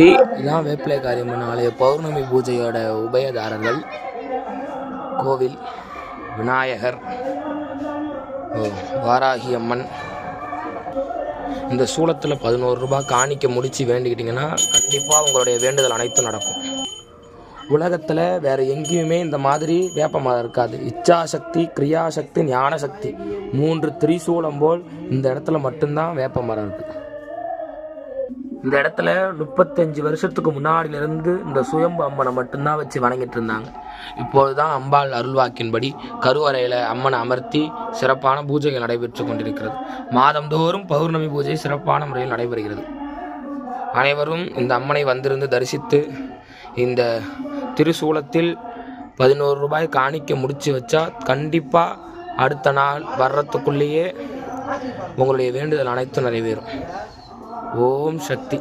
இதான் வேப்பிலை காரியம்மன் ஆலய பௌர்ணமி பூஜையோட உபயதாரர்கள். கோவில் விநாயகர், வாராகி அம்மன். இந்த சூளத்தில் 11 ரூபாய் காணிக்க முடித்து வேண்டிக்கிட்டிங்கன்னா கண்டிப்பாக உங்களுடைய வேண்டுதல் அனைத்தும் நடக்கும். உலகத்தில் வேறு எங்கேயுமே இந்த மாதிரி வேப்ப மரம் இருக்காது. இச்சாசக்தி, கிரியாசக்தி, ஞானசக்தி 3 திரிசூலம் போல் இந்த இடத்துல மட்டும்தான் வேப்ப மரம் இருக்குது. இந்த இடத்துல 35 வருஷத்துக்கு முன்னாடியிலிருந்து இந்த சுயம்பு அம்மனை மட்டும்தான் வச்சு வணங்கிட்டு இருந்தாங்க. இப்பொழுது தான் அம்பாள் அருள்வாக்கின்படி கருவறையில் அம்மனை அமர்த்தி சிறப்பான பூஜைகள் நடைபெற்று கொண்டிருக்கிறது. மாதந்தோறும் பௌர்ணமி பூஜை சிறப்பான முறையில் நடைபெறுகிறது. அனைவரும் இந்த அம்மனை வந்திருந்து தரிசித்து இந்த திருசூலத்தில் 11 ரூபாய் காணிக்க முடித்து வச்சா கண்டிப்பாக அடுத்த நாள் வர்றதுக்குள்ளேயே உங்களுடைய வேண்டுதல் அனைத்தும் நிறைவேறும். ஓம் சக்தி.